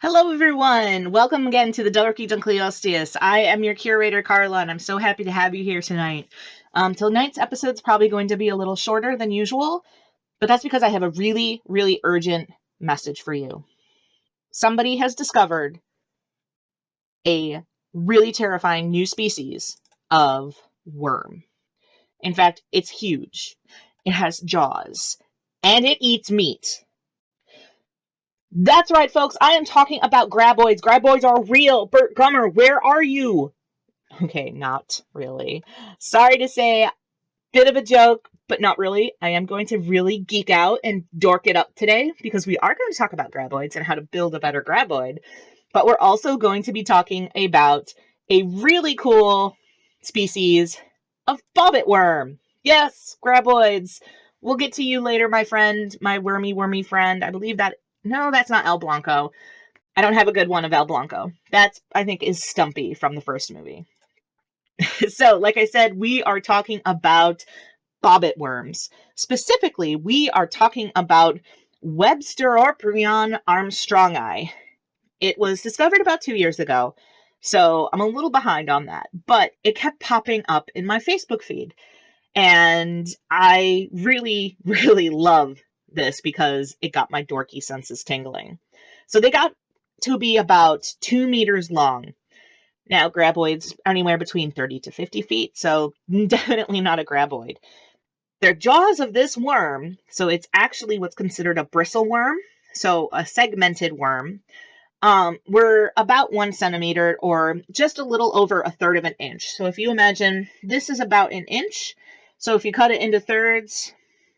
Hello, everyone. Welcome again to the Dorky Dunkleosteus. I am your curator, Carla, and I'm so happy to have you here tonight. Tonight's episode's probably going to be a little shorter than usual, but that's because I have a really, really urgent message for you. Somebody has discovered a really terrifying new species of worm. In fact, it's huge. It has jaws, and it eats meat. That's right, folks. I am talking about graboids. Graboids are real. Bert Gummer, where are you? Okay, not really. Sorry to say, bit of a joke, but not really. I am going to really geek out and dork it up today because we are going to talk about graboids and how to build a better graboid. But we're also going to be talking about a really cool species of bobbit worm. Yes, graboids. We'll get to you later, my friend, my wormy friend. I believe that. No, that's not El Blanco. I don't have a good one of El Blanco. That's, I think, is Stumpy from the first movie. So, like I said, we are talking about bobbit worms. Specifically, we are talking about Websteroprion armstrongi. It was discovered about 2 years ago, so I'm a little behind on that, but it kept popping up in my Facebook feed. And I really, really love this because it got my dorky senses tingling. So they got to be about 2 meters long. Now, graboids are anywhere between 30 to 50 feet, so definitely not a graboid. Their jaws of this worm, so it's actually what's considered a bristle worm, so a segmented worm, were about 1 centimeter or just a little over a third of an inch. So if you imagine this is about an inch, so if you cut it into thirds,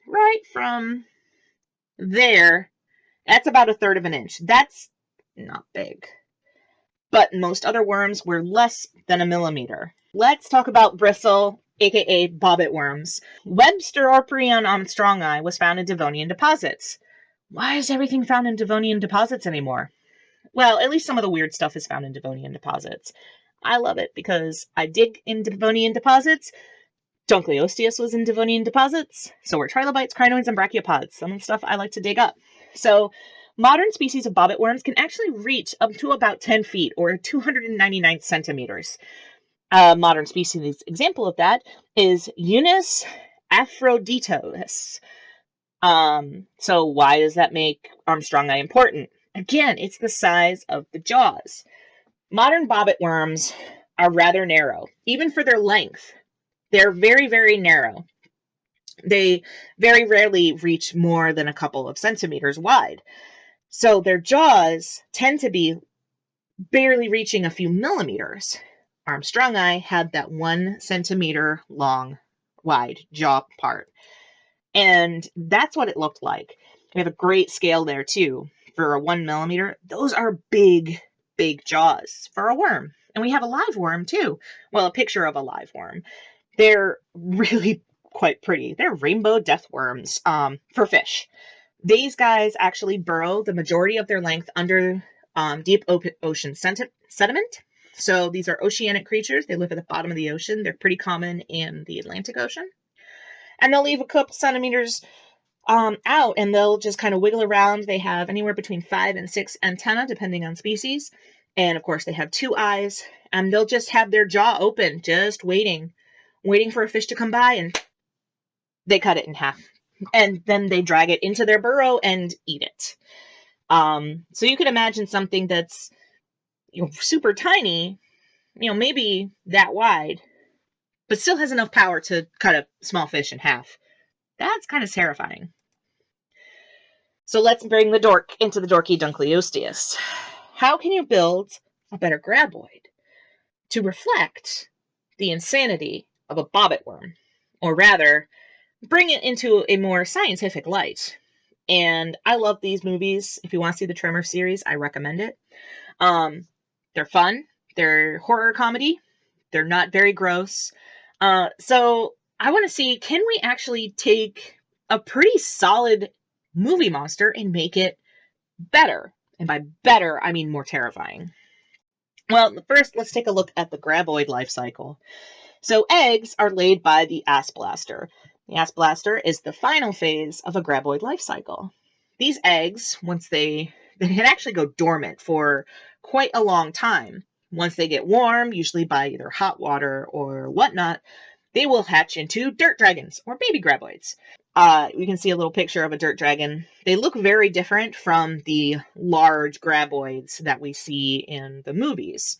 right from there, that's about a third of an inch. That's not big. But most other worms were less than a millimeter. Let's talk about bristle, aka bobbit worms. Websteroprion armstrongi was found in Devonian deposits. Why is everything found in Devonian deposits anymore? Well, at least some of the weird stuff is found in Devonian deposits. I love it because I dig in Devonian deposits. Dunkleosteus was in Devonian deposits. So were trilobites, crinoids, and brachiopods. Some of the stuff I like to dig up. So modern species of bobbit worms can actually reach up to about 10 feet or 299 centimeters. A modern species example of that is Eunice aphroditotus. So why does that make armstrongi important? Again, it's the size of the jaws. Modern bobbit worms are rather narrow, even for their length. They're very, very narrow. They very rarely reach more than a couple of centimeters wide. So their jaws tend to be barely reaching a few millimeters. Armstrongi had that 1 centimeter long, wide jaw part. And that's what it looked like. We have a great scale there too. For a 1 millimeter, those are big, big jaws for a worm. And we have a live worm too. Well, a picture of a live worm. They're really quite pretty. They're rainbow death worms for fish. These guys actually burrow the majority of their length under deep ocean sediment. So these are oceanic creatures. They live at the bottom of the ocean. They're pretty common in the Atlantic Ocean. And they'll leave a couple centimeters out, and they'll just kind of wiggle around. They have anywhere between 5 and 6 antennae, depending on species. And of course, they have 2 eyes, and they'll just have their jaw open, just waiting for a fish to come by, and they cut it in half. And then they drag it into their burrow and eat it. So you could imagine something that's super tiny, maybe that wide, but still has enough power to cut a small fish in half. That's kind of terrifying. So let's bring the dork into the Dorky Dunkleosteus. How can you build a better graboid to reflect the insanity of a bobbit worm? Or rather, bring it into a more scientific light. And I love these movies. If you want to see the Tremor series, I recommend it. They're fun. They're horror comedy. They're not very gross. So I want to see, can we actually take a pretty solid movie monster and make it better? And by better, I mean more terrifying. Well, first, let's take a look at the graboid life cycle. So eggs are laid by the ass-blaster. The ass-blaster is the final phase of a graboid life cycle. These eggs, once they They can actually go dormant for quite a long time. Once they get warm, usually by either hot water or whatnot, they will hatch into dirt dragons or baby graboids. We can see a little picture of a dirt dragon. They look very different from the large graboids that we see in the movies.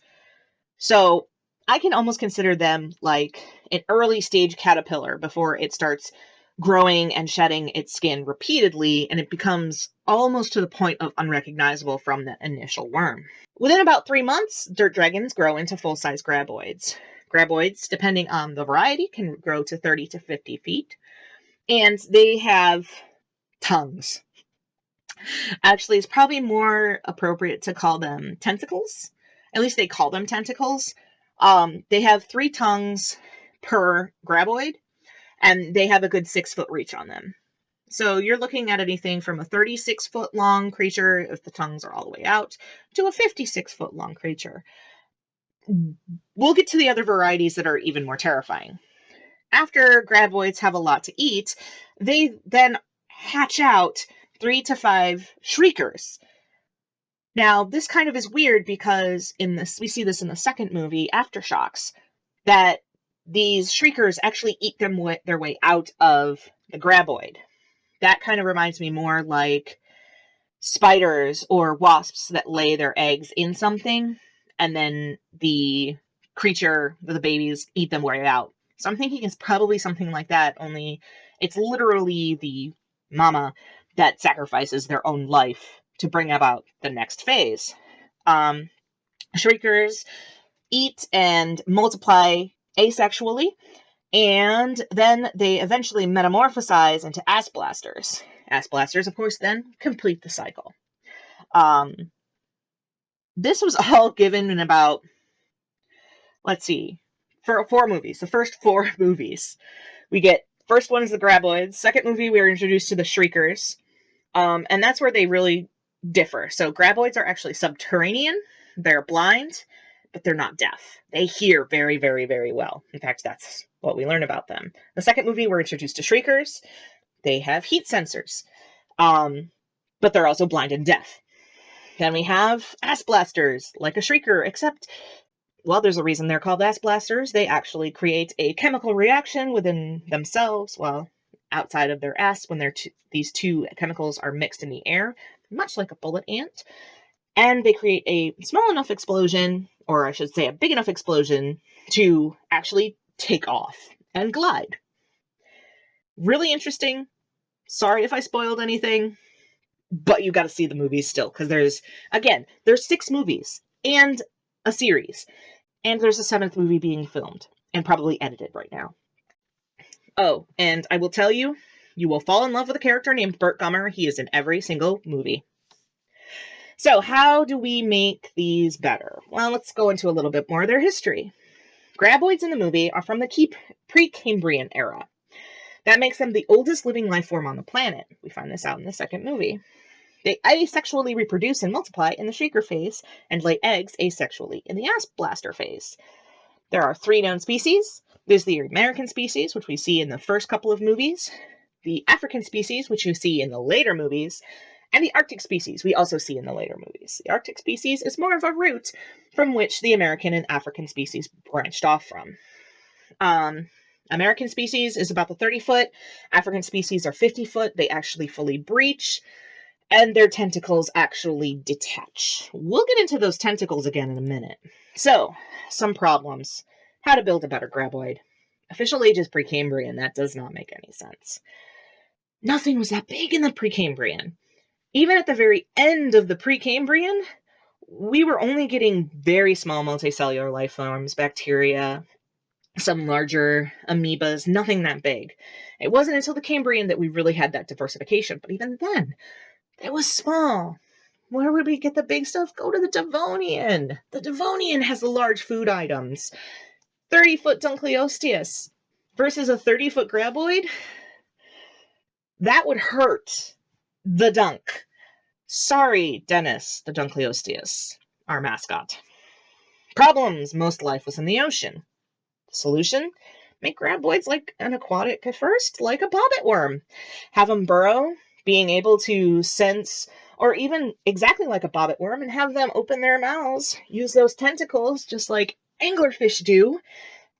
So I can almost consider them like an early stage caterpillar before it starts growing and shedding its skin repeatedly, and it becomes almost to the point of unrecognizable from the initial worm. Within about 3 months, dirt dragons grow into full-size graboids. Graboids, depending on the variety, can grow to 30 to 50 feet, and they have tongues. Actually, it's probably more appropriate to call them tentacles. At least they call them tentacles. They have 3 tongues per graboid, and they have a good 6-foot reach on them. So you're looking at anything from a 36-foot long creature, if the tongues are all the way out, to a 56-foot long creature. We'll get to the other varieties that are even more terrifying. After graboids have a lot to eat, they then hatch out 3 to 5 shriekers. Now, this kind of is weird because we see this in the second movie, Aftershocks, that these shriekers actually eat their way out of the graboid. That kind of reminds me more like spiders or wasps that lay their eggs in something, and then the creature, the babies, eat them way out. So I'm thinking it's probably something like that, only it's literally the mama that sacrifices their own life to bring about the next phase. Shriekers eat and multiply asexually, and then they eventually metamorphosize into ass blasters. Ass blasters, of course, then complete the cycle. This was all given in about, let's see, for 4 movies. The first 4 movies. We get, first one is the Graboids. Second movie, we are introduced to the Shriekers. And that's where they really differ. So Graboids are actually subterranean. They're blind, but they're not deaf. They hear very, very, very well. In fact, that's what we learn about them. The second movie, we're introduced to Shriekers. They have heat sensors, but they're also blind and deaf. Then we have ass blasters, like a shrieker, except, well, there's a reason they're called ass blasters. They actually create a chemical reaction within themselves, well, outside of their ass, when these 2 chemicals are mixed in the air, much like a bullet ant. And they create a small enough explosion, or I should say a big enough explosion, to actually take off and glide. Really interesting. Sorry if I spoiled anything, but you got to see the movies still, because there's 6 movies and a series, and there's a 7th movie being filmed and probably edited right now. Oh, and I will tell you, you will fall in love with a character named Burt Gummer. He is in every single movie. So how do we make these better? Well, let's go into a little bit more of their history. Graboids in the movie are from the Precambrian era. That makes them the oldest living life form on the planet. We find this out in the second movie. They asexually reproduce and multiply in the shrieker phase and lay eggs asexually in the ass blaster phase. There are 3 known species. There's the American species, which we see in the first couple of movies, the African species, which you see in the later movies, and the Arctic species we also see in the later movies. The Arctic species is more of a route from which the American and African species branched off from. American species is about the 30-foot. African species are 50-foot. They actually fully breach, and their tentacles actually detach. We'll get into those tentacles again in a minute. So, some problems. How to build a better graboid. Official age is Precambrian. That does not make any sense. Nothing was that big in the Precambrian. Even at the very end of the Precambrian, we were only getting very small multicellular life forms, bacteria, some larger amoebas, nothing that big. It wasn't until the Cambrian that we really had that diversification, but even then, it was small. Where would we get the big stuff? Go to the Devonian. The Devonian has the large food items. 30-foot Dunkleosteus versus a 30-foot Graboid? That would hurt the Dunk. Sorry, Dennis, the Dunkleosteus, our mascot. Problems. Most life was in the ocean. Solution? Make graboids like an aquatic at first, like a bobbit worm. Have them burrow being able to sense, or even exactly like a bobbit worm, and have them open their mouths, use those tentacles just like anglerfish do,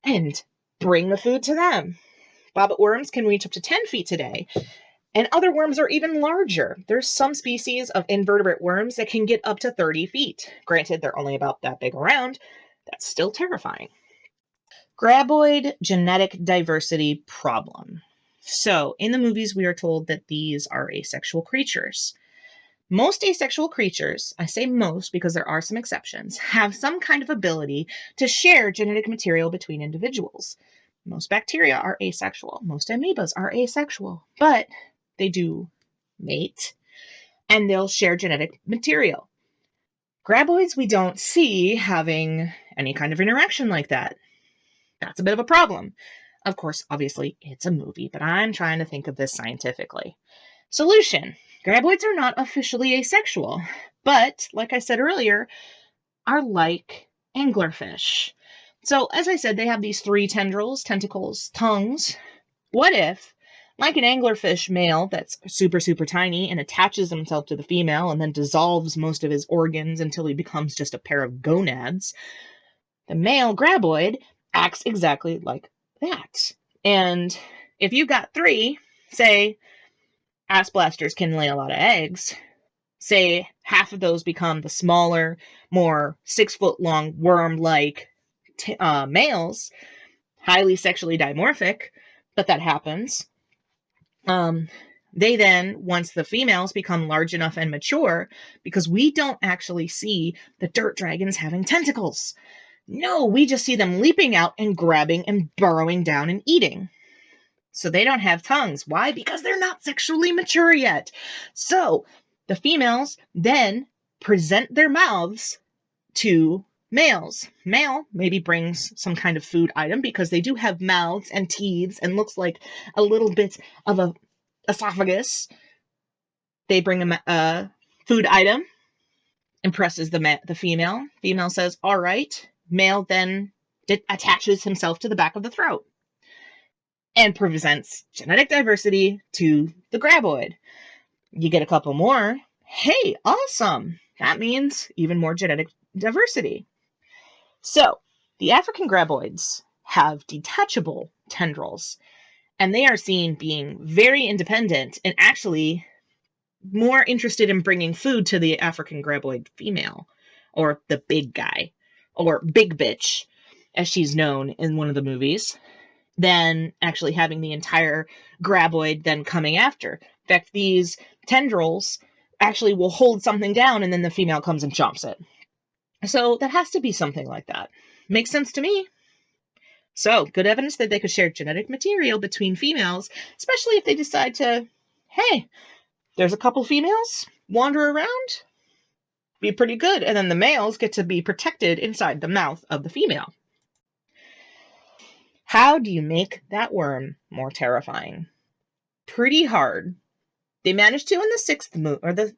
and bring the food to them. Bobbit worms can reach up to 10 feet today, and other worms are even larger. There's some species of invertebrate worms that can get up to 30 feet. Granted, they're only about that big around. That's still terrifying. Graboid genetic diversity problem. So, in the movies, we are told that these are asexual creatures. Most asexual creatures, I say most because there are some exceptions, have some kind of ability to share genetic material between individuals. Most bacteria are asexual. Most amoebas are asexual. But they do mate, and they'll share genetic material. Graboids we don't see having any kind of interaction like that. That's a bit of a problem. Of course, obviously, it's a movie, but I'm trying to think of this scientifically. Solution. Graboids are not officially asexual, but, like I said earlier, are like anglerfish. So, as I said, they have these 3 tendrils, tentacles, tongues. What if, like an anglerfish male that's super, super tiny and attaches himself to the female and then dissolves most of his organs until he becomes just a pair of gonads, the male graboid acts exactly like that. And if you've got 3, say, ass blasters can lay a lot of eggs, say half of those become the smaller, more 6-foot-long worm-like males, highly sexually dimorphic, but that happens. They then, once the females become large enough and mature, because we don't actually see the dirt dragons having tentacles. No, we just see them leaping out and grabbing and burrowing down and eating. So they don't have tongues. Why? Because they're not sexually mature yet. So the females then present their mouths to males. Male maybe brings some kind of food item because they do have mouths and teeth and looks like a little bit of a esophagus. They bring a food item, impresses the female. Female says, all right. Male then attaches himself to the back of the throat and presents genetic diversity to the graboid. You get a couple more. Hey, awesome. That means even more genetic diversity. So, the African graboids have detachable tendrils, and they are seen being very independent and actually more interested in bringing food to the African graboid female, or the big guy, or big bitch, as she's known in one of the movies, than actually having the entire graboid then coming after. In fact, these tendrils actually will hold something down and then the female comes and chomps it. So that has to be something like that. Makes sense to me. So, good evidence that they could share genetic material between females, especially if they decide to, hey, there's a couple females, wander around, be pretty good, and then the males get to be protected inside the mouth of the female. How do you make that worm more terrifying? Pretty hard. They managed to in the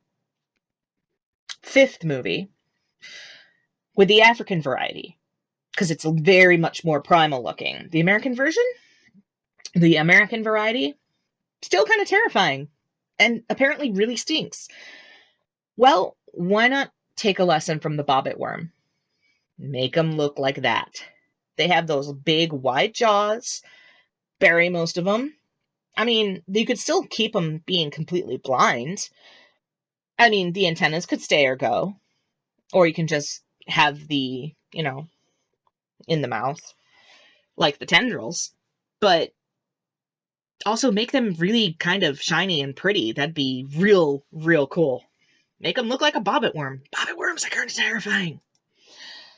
5th movie with the African variety, because it's very much more primal looking. The American version, the American variety, still kind of terrifying and apparently really stinks. Well, why not take a lesson from the bobbit worm? Make them look like that. They have those big wide jaws, bury most of them. I mean, you could still keep them being completely blind. I mean, the antennas could stay or go. Or you can just have the, in the mouth, like the tendrils. But also make them really kind of shiny and pretty. That'd be real, real cool. Make them look like a bobbit worm. Bobbit worms are kind of terrifying.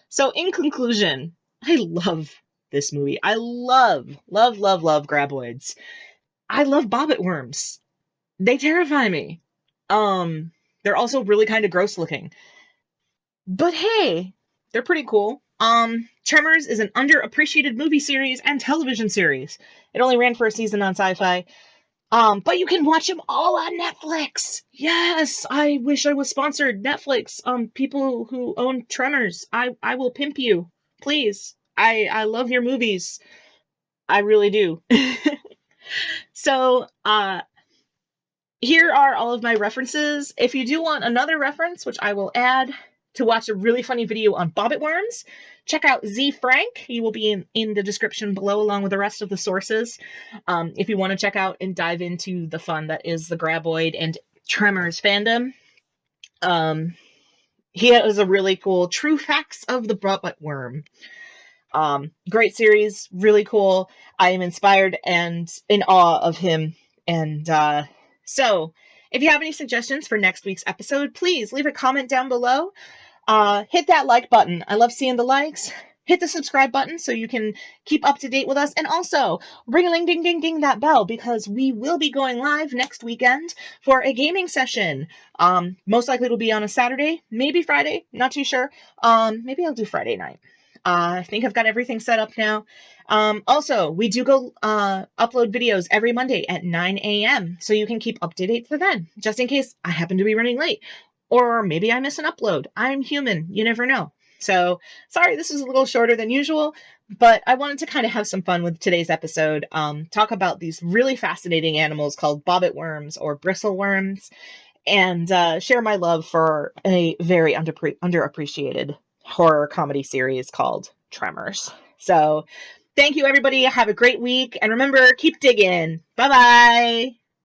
So in conclusion, I love this movie. I love Graboids. I love bobbit worms. They terrify me. They're also really kind of gross looking. But hey, they're pretty cool. Tremors is an underappreciated movie series and television series. It only ran for a season on Sci-Fi. But you can watch them all on Netflix. Yes, I wish I was sponsored. Netflix, people who own Tremors, I will pimp you. Please. I love your movies. I really do. So, here are all of my references. If you do want another reference, which I will add, to watch a really funny video on bobbit worms, check out Z Frank. He will be in the description below along with the rest of the sources. If you want to check out and dive into the fun that is the Graboid and Tremors fandom. He has a really cool True Facts of the Bobbit Worm. Great series, really cool. I am inspired and in awe of him. And so, if you have any suggestions for next week's episode, please leave a comment down below. Hit that like button. I love seeing the likes. Hit the subscribe button so you can keep up to date with us. And also, ring-a-ling-ding-ding-ding that bell, because we will be going live next weekend for a gaming session. Most likely it'll be on a Saturday, maybe Friday, not too sure. Maybe I'll do Friday night. I think I've got everything set up now. Also, we do go upload videos every Monday at 9 a.m. so you can keep up to date for then, just in case I happen to be running late. Or maybe I miss an upload. I'm human. You never know. So, sorry, this is a little shorter than usual, but I wanted to kind of have some fun with today's episode. Talk about these really fascinating animals called bobbit worms or bristle worms, and share my love for a very underappreciated horror comedy series called Tremors. So, thank you, everybody. Have a great week. And remember, keep digging. Bye-bye.